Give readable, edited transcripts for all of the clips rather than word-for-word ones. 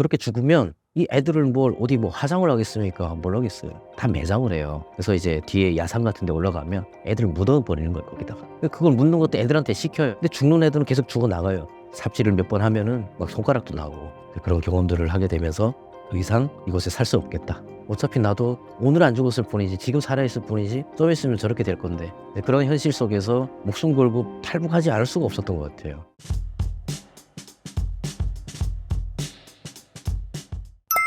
그렇게 죽으면 이 애들을 뭘 어디 뭐 화장을 하겠습니까? 뭘 하겠어요. 다 매장을 해요. 그래서 이제 뒤에 야산 같은 데 올라가면 애들을 묻어버리는 거예요, 거기다가. 그걸 묻는 것도 애들한테 시켜요. 근데 죽는 애들은 계속 죽어나가요. 삽질을 몇 번 하면은 막 손가락도 나고. 그런 경험들을 하게 되면서 더 이상 이곳에 살 수 없겠다. 어차피 나도 오늘 안 죽었을 뿐이지, 지금 살아있을 뿐이지, 좀 있으면 저렇게 될 건데. 그런 현실 속에서 목숨 걸고 탈북하지 않을 수가 없었던 것 같아요.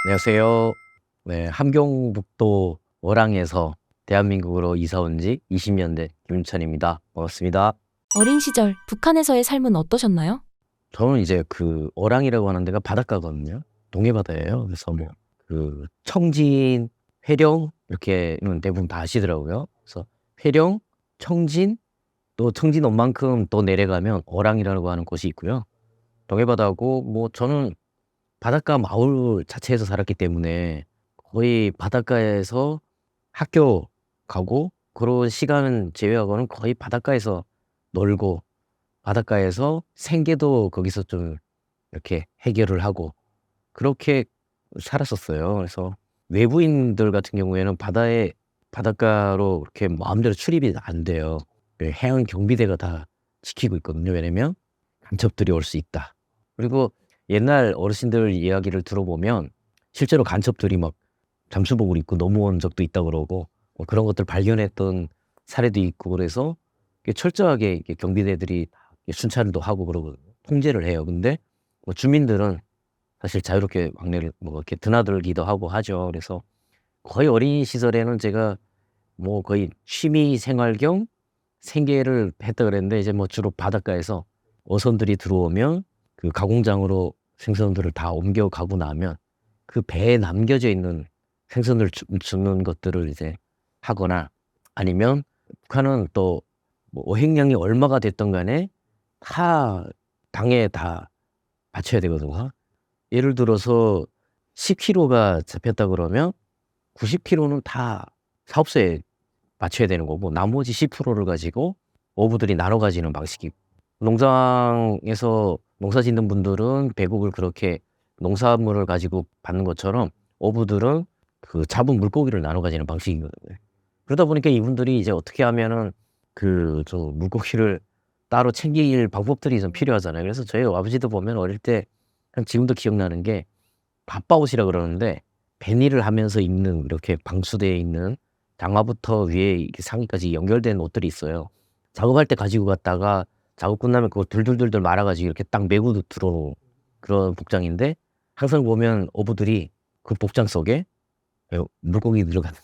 안녕하세요. 네, 함경북도 월항에서 대한민국으로 이사 온 지 20년 된 김윤찬입니다. 반갑습니다. 어린 시절 북한에서의 삶은 어떠셨나요? 저는 이제 그 월항이라고 하는 데가 바닷가거든요. 동해바다예요. 그래서 뭐 그 청진, 회령 이렇게는 대부분 다 아시더라고요. 그래서 회령, 청진, 또 청진 온만큼 또 내려가면 월항이라고 하는 곳이 있고요. 동해바다고 뭐 저는 바닷가 마을 자체에서 살았기 때문에 거의 바닷가에서 학교 가고 그런 시간은 제외하고는 거의 바닷가에서 놀고 바닷가에서 생계도 거기서 좀 이렇게 해결을 하고 그렇게 살았었어요. 그래서 외부인들 같은 경우에는 바닷가로 그렇게 마음대로 출입이 안 돼요. 해양 경비대가 다 지키고 있거든요. 왜냐면 간첩들이 올 수 있다. 그리고 옛날 어르신들 이야기를 들어보면 실제로 간첩들이 막 잠수복을 입고 넘어온 적도 있다 그러고 뭐 그런 것들 발견했던 사례도 있고 그래서 철저하게 이렇게 경비대들이 순찰도 하고 그러거든요. 통제를 해요. 근데 뭐 주민들은 사실 자유롭게 막내를 뭐 이렇게 드나들기도 하고 하죠. 그래서 거의 어린 시절에는 제가 뭐 거의 취미 생활 겸 생계를 했다 그랬는데 이제 뭐 주로 바닷가에서 어선들이 들어오면 그 가공장으로 생선들을 다 옮겨가고 나면 그 배에 남겨져 있는 생선을 줍는 것들을 이제 하거나 아니면 북한은 또 뭐 어획량이 얼마가 됐든 간에 다 당에 다 바쳐야 되거든요. 예를 들어서 10kg가 잡혔다 그러면 90kg는 다 사업소에 맞춰야 되는 거고 나머지 10%를 가지고 어부들이 나눠 가지는 방식이고 농장에서 농사 짓는 분들은 배국을 그렇게 농산물을 가지고 받는 것처럼 어부들은 그 잡은 물고기를 나눠 가지는 방식이거든요. 그러다 보니까 이분들이 이제 어떻게 하면은 그 저 물고기를 따로 챙길 방법들이 좀 필요하잖아요. 그래서 저희 아버지도 보면 어릴 때 그냥 지금도 기억나는 게 밥바옷이라 그러는데 배일을 하면서 입는 이렇게 방수대에 있는 장화부터 위에 이렇게 상의까지 연결된 옷들이 있어요. 작업할 때 가지고 갔다가 작업 끝나면 그거 둘둘둘둘 말아 가지고 이렇게 딱 메고 들어오는 그런 복장인데 항상 보면 어부들이 그 복장 속에 물고기 들어가는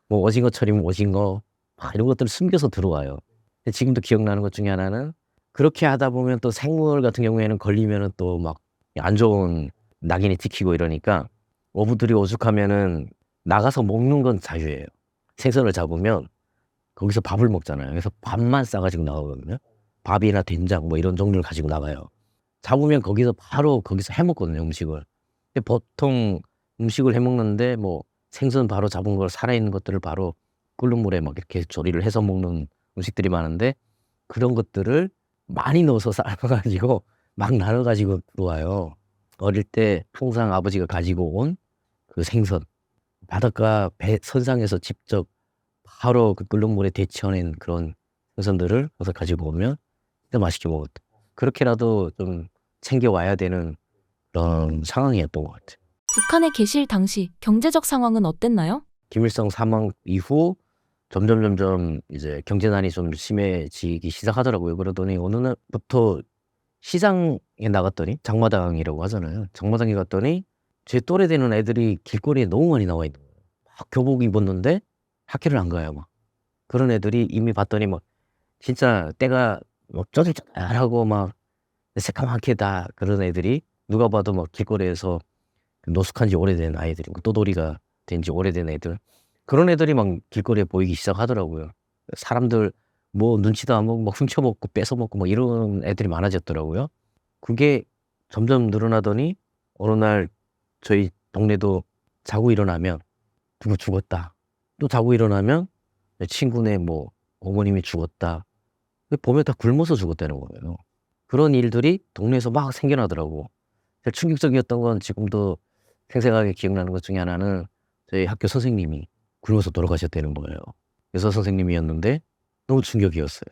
뭐 오징어철이면 오징어 막 이런 것들을 숨겨서 들어와요. 근데 지금도 기억나는 것 중에 하나는 그렇게 하다 보면 또 생물 같은 경우에는 걸리면은 또 막 안 좋은 낙인이 찍히고 이러니까 어부들이 오죽하면은 나가서 먹는 건 자유예요. 생선을 잡으면 거기서 밥을 먹잖아요. 그래서 밥만 싸 가지고 나가거든요. 밥이나 된장 뭐 이런 종류를 가지고 나가요. 잡으면 거기서 바로 거기서 해 먹거든요, 음식을. 근데 보통 음식을 해 먹는데 뭐 생선 바로 잡은 걸 살아있는 것들을 바로 끓는 물에 막 이렇게 조리를 해서 먹는 음식들이 많은데 그런 것들을 많이 넣어서 삶아 가지고 막 나눠 가지고 들어와요. 어릴 때 항상 아버지가 가지고 온 그 생선 바닷가 배 선상에서 직접 바로 그 끓는 물에 데쳐낸 그런 생선들을 거기서 가지고 오면 진짜 맛있게 먹었다. 그렇게라도 좀 챙겨 와야 되는 그런 상황이었던 것 같아요. 북한에 계실 당시 경제적 상황은 어땠나요? 김일성 사망 이후 점점점점 이제 경제난이 좀 심해지기 시작하더라고요. 그러더니 어느 날부터 시장에 나갔더니 장마당이라고 하잖아요. 장마당에 갔더니 제 또래 되는 애들이 길거리에 너무 많이 나와 있는 거예요. 막 교복 입었는데 학교를 안 가요 막. 그런 애들이 이미 봤더니 막 진짜 때가 막 쪼들쪼들하고 막 새까맣게 다 그런 애들이 누가 봐도 막 길거리에서 노숙한 지 오래된 아이들이 또돌이가 된 지 오래된 애들 그런 애들이 막 길거리에 보이기 시작하더라고요. 사람들 뭐 눈치도 안 보고 막 훔쳐 먹고 뺏어 먹고 막 이런 애들이 많아졌더라고요. 그게 점점 늘어나더니 어느 날 저희 동네도 자고 일어나면 "누구 죽었다." 또 자고 일어나면 내 친구네 뭐 어머님이 죽었다. 그 보면 다 굶어서 죽었다는 거예요. 그런 일들이 동네에서 막 생겨나더라고. 제일 충격적이었던 건 지금도 생생하게 기억나는 것 중에 하나는 저희 학교 선생님이 굶어서 돌아가셨다는 거예요. 여사 선생님이었는데 너무 충격이었어요.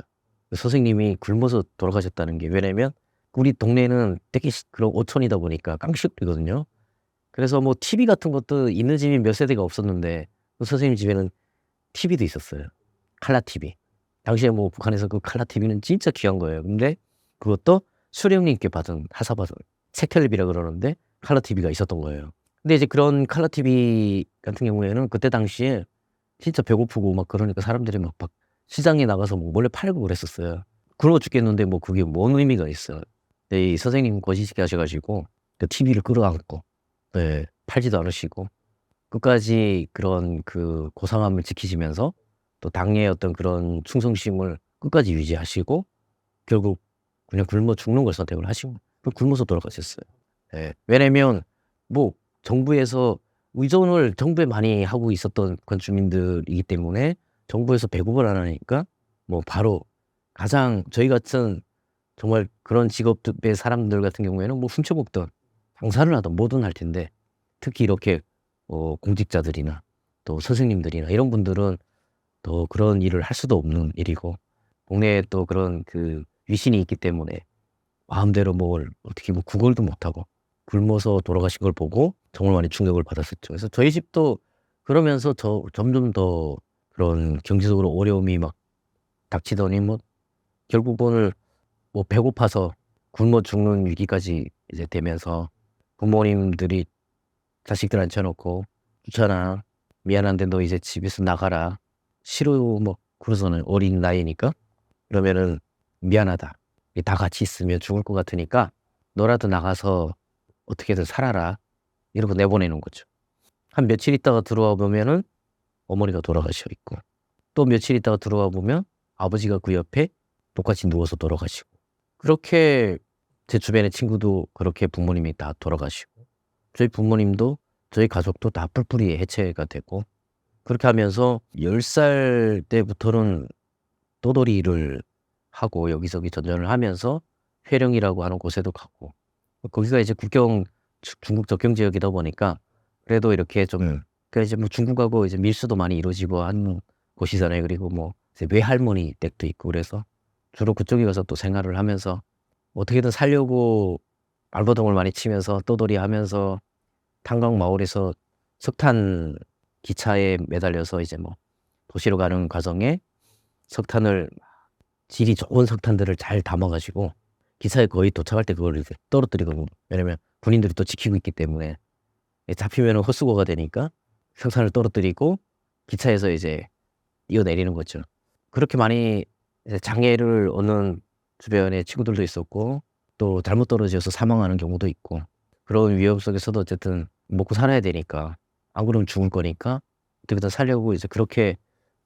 선생님이 굶어서 돌아가셨다는 게 왜냐면 우리 동네는 되게 그런 오천이다 보니까 깡식이거든요. 그래서 뭐 TV 같은 것도 있는 집이 몇 세대가 없었는데 그 선생님 집에는 TV도 있었어요. 칼라 TV. 당시에 뭐 북한에서 그 칼라 TV는 진짜 귀한 거예요. 근데 그것도 수령님께 받은 하사받은 색텔레비라 그러는데 칼라 TV가 있었던 거예요. 근데 이제 그런 칼라 TV 같은 경우에는 그때 당시에 진짜 배고프고 막 그러니까 사람들이 막 시장에 나가서 뭐 몰래 팔고 그랬었어요. 굶어 죽겠는데 뭐 그게 뭔 의미가 있어요. 네, 이 선생님 거시기 하셔가지고 그 TV를 끌어안고 네, 팔지도 않으시고 끝까지 그런 그 고상함을 지키시면서 또 당의 어떤 그런 충성심을 끝까지 유지하시고 결국 그냥 굶어 죽는 걸 선택을 하신 거예요. 굶어서 돌아가셨어요. 예. 왜냐면 뭐 정부에서 의존을 정부에 많이 하고 있었던 건주민들이기 때문에 정부에서 배급을 안 하니까 뭐 바로 가장 저희 같은 정말 그런 직업의 사람들 같은 경우에는 뭐 훔쳐먹던 장사를 하든 뭐든 할 텐데 특히 이렇게 공직자들이나 또 선생님들이나 이런 분들은 더 그런 일을 할 수도 없는 일이고 동네에 또 그런 그 위신이 있기 때문에 마음대로 뭘 어떻게 뭐 구걸도 못하고 굶어서 돌아가신 걸 보고 정말 많이 충격을 받았었죠. 그래서 저희 집도 그러면서 점점 더 그런 경제적으로 어려움이 막 닥치더니 뭐 결국은 뭐 배고파서 굶어 죽는 위기까지 이제 되면서 부모님들이 자식들 앉혀놓고 "좋잖아. 미안한데 너 이제 집에서 나가라." 싫어 뭐 그러잖아요. 어린 나이니까. 그러면은 "미안하다. 다 같이 있으면 죽을 것 같으니까 너라도 나가서 어떻게든 살아라." 이러고 내보내는 거죠. 한 며칠 있다가 들어와 보면은 어머니가 돌아가셔 있고 또 며칠 있다가 들어와 보면 아버지가 그 옆에 똑같이 누워서 돌아가시고 그렇게 제 주변의 친구도 그렇게 부모님이 다 돌아가시고 저희 부모님도 저희 가족도 다 뿔뿔이 해체가 되고 그렇게 하면서 10살 때부터는 떠돌이 일을 하고 여기저기 전전을 하면서 회령이라고 하는 곳에도 가고 거기가 이제 중국 접경 지역이다 보니까 그래도 이렇게 좀 그러니까 이제 뭐 중국하고 이제 밀수도 많이 이루어지고 하는 곳이잖아요. 그리고 뭐 이제 외할머니 댁도 있고 그래서 주로 그쪽에 가서 또 생활을 하면서 어떻게든 살려고 발버둥을 많이 치면서 떠돌이 하면서 탄광 마을에서 석탄 기차에 매달려서 이제 뭐 도시로 가는 과정에 석탄을 질이 좋은 석탄들을 잘 담아 가지고 기차에 거의 도착할 때 그걸 이렇게 떨어뜨리거든요. 왜냐면 군인들이 또 지키고 있기 때문에 잡히면은 헛수고가 되니까 석탄을 떨어뜨리고 기차에서 이제 뛰어내리는 거죠. 그렇게 많이 이제 장애를 얻는 주변에 친구들도 있었고 또 잘못 떨어져서 사망하는 경우도 있고 그런 위험 속에서도 어쨌든 먹고 살아야 되니까 안 그러면 죽을 거니까 어떻게든 살려고 이제 그렇게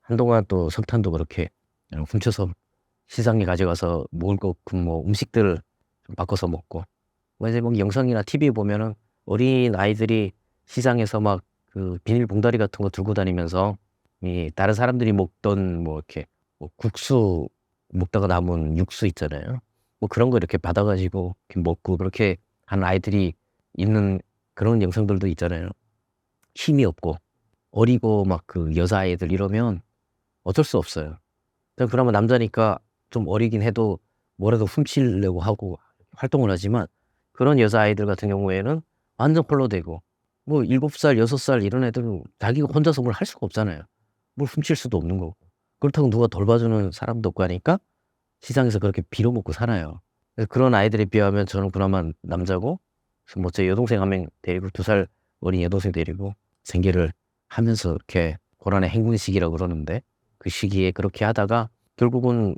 한동안 또 석탄도 그렇게 훔쳐서 시장에 가져가서 먹을 거 그 뭐 음식들을 좀 바꿔서 먹고 뭐 이제 뭐 영상이나 TV에 보면은 어린 아이들이 시장에서 막 그 비닐 봉다리 같은 거 들고 다니면서 이 다른 사람들이 먹던 뭐 이렇게 뭐 국수 먹다가 남은 육수 있잖아요. 뭐 그런 거 이렇게 받아 가지고 이렇게 먹고 그렇게 하는 아이들이 있는 그런 영상들도 있잖아요. 힘이 없고 어리고 막 그 여자아이들 이러면 어쩔 수 없어요. 그나마 남자니까 좀 어리긴 해도 뭐라도 훔치려고 하고 활동을 하지만 그런 여자아이들 같은 경우에는 완전 홀로 되고 뭐 7살 6살 이런 애들은 자기가 혼자서 뭘 할 수가 없잖아요. 뭘 훔칠 수도 없는 거고. 그렇다고 누가 돌봐주는 사람도 없고 하니까 시장에서 그렇게 빌어먹고 살아요. 그래서 그런 아이들에 비하면 저는 그나마 남자고 뭐 제 여동생 한 명 데리고 2살 어린 여동생 데리고 생계를 하면서 이렇게 고난의 행군 시기라고 그러는데 그 시기에 그렇게 하다가 결국은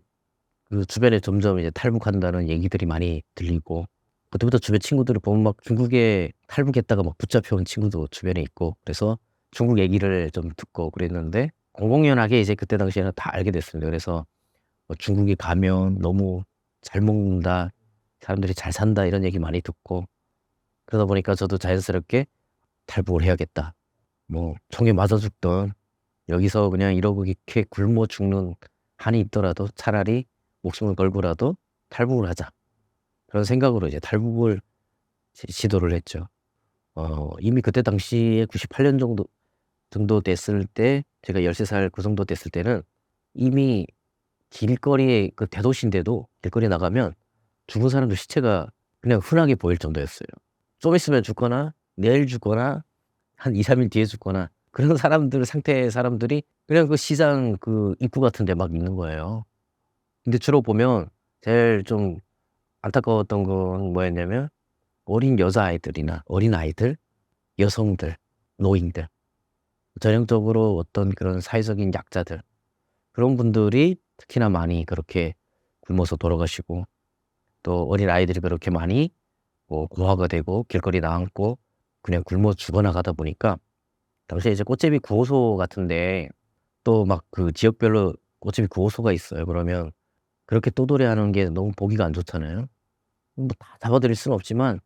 그 주변에 점점 이제 탈북한다는 얘기들이 많이 들리고 그때부터 주변 친구들을 보면 막 중국에 탈북했다가 막 붙잡혀 온 친구도 주변에 있고 그래서 중국 얘기를 좀 듣고 그랬는데 공공연하게 이제 그때 당시에는 다 알게 됐습니다. 그래서 뭐 "중국에 가면 너무 잘 먹는다. 사람들이 잘 산다." 이런 얘기 많이 듣고 그러다 보니까 저도 자연스럽게 '탈북을 해야겠다.' 뭐 총에 맞아 죽던 여기서 그냥 이렇게 굶어 죽는 한이 있더라도 차라리 목숨을 걸고라도 '탈북을 하자.' 그런 생각으로 이제 탈북을 시도를 했죠. 이미 그때 당시에 98년 정도 됐을 때, 제가 13살 그 정도 됐을 때는 이미 길거리에, 그 대도시인데도 길거리에 나가면 죽은 사람들 시체가 그냥 흔하게 보일 정도였어요. 좀 있으면 죽거나 내일 죽거나 한 2, 3일 뒤에 죽거나 그런 상태의 사람들이 그냥 그 시장 그 입구 같은 데 막 있는 거예요. 근데 주로 보면 제일 좀 안타까웠던 건 뭐였냐면 어린 여자아이들이나 어린아이들, 여성들, 노인들, 전형적으로 어떤 그런 사회적인 약자들, 그런 분들이 특히나 많이 그렇게 굶어서 돌아가시고, 또 어린아이들이 그렇게 많이 뭐 고아가 되고 길거리에 나앉고 그냥 굶어 죽어나가다 보니까, 당시에 이제 꽃제비 구호소 같은데 또 막 그 지역별로 꽃제비 구호소가 있어요. 그러면 그렇게 떠돌이하는 게 너무 보기가 안 좋잖아요. 뭐 다 잡아들일 수는 없지만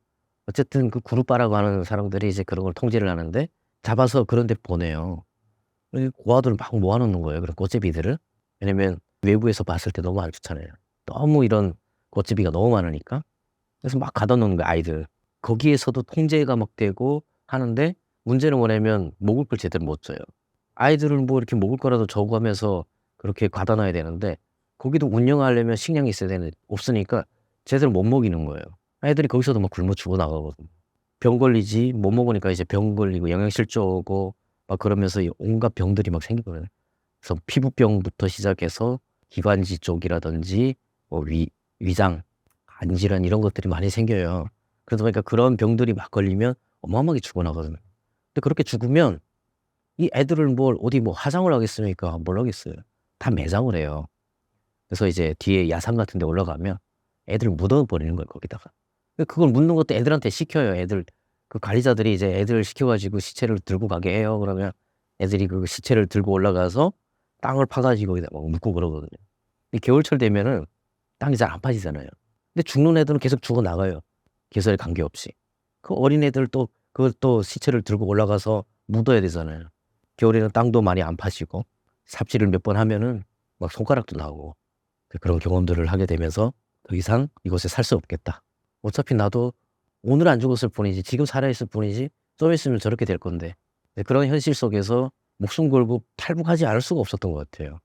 어쨌든 그 그룹바라고 하는 사람들이 이제 그런 걸 통제를 하는데, 잡아서 그런 데 보내요. 이 고아들을 막 모아 놓는 거예요, 그런 꽃제비들을. 왜냐면 외부에서 봤을 때 너무 안 좋잖아요. 너무 이런 꽃제비가 너무 많으니까. 그래서 막 가둬 놓는 거야, 아이들. 거기에서도 통제가 막 되고 하는데, 문제는 뭐냐면 먹을 걸 제대로 못 줘요. 아이들은 뭐 이렇게 먹을 거라도 줘고 하면서 그렇게 가둬 놔야 되는데, 거기도 운영하려면 식량이 있어야 되는데 없으니까 제대로 못 먹이는 거예요. 아이들이 거기서도 막 굶어 죽어나가거든요. 병 걸리지, 못 먹으니까 이제 병 걸리고 영양실조 오고 막 그러면서 이 온갖 병들이 막 생기거든요. 그래서 피부병부터 시작해서 기관지 쪽이라든지 뭐 위장, 간 질환 이런 것들이 많이 생겨요. 그러다 보니까 그런 병들이 막 걸리면 어마어마하게 죽어나거든요. 근데 그렇게 죽으면 이 애들을 뭘 어디 뭐 화장을 하겠습니까? 뭘 하겠어요. 다 매장을 해요. 그래서 이제 뒤에 야산 같은 데 올라가면 애들 묻어 버리는 거예요, 거기다가. 그걸 묻는 것도 애들한테 시켜요. 애들 그 관리자들이 이제 애들 시켜 가지고 시체를 들고 가게 해요. 그러면 애들이 그 시체를 들고 올라가서 땅을 파 가지고 거기다 막 묻고 그러거든요. 근데 겨울철 되면은 땅이 잘 안 파지잖아요. 근데 죽는 애들은 계속 죽어나가요, 계절에 관계없이. 그 어린애들 또 그걸 또 시체를 들고 올라가서 묻어야 되잖아요. 겨울에는 땅도 많이 안 파지고 삽질을 몇 번 하면은 막 손가락도 나오고, 그런 경험들을 하게 되면서 '더 이상 이곳에 살 수 없겠다. 어차피 나도 오늘 안 죽었을 뿐이지, 지금 살아있을 뿐이지 좀 있으면 저렇게 될 건데.' 네, 그런 현실 속에서 목숨 걸고 탈북하지 않을 수가 없었던 것 같아요.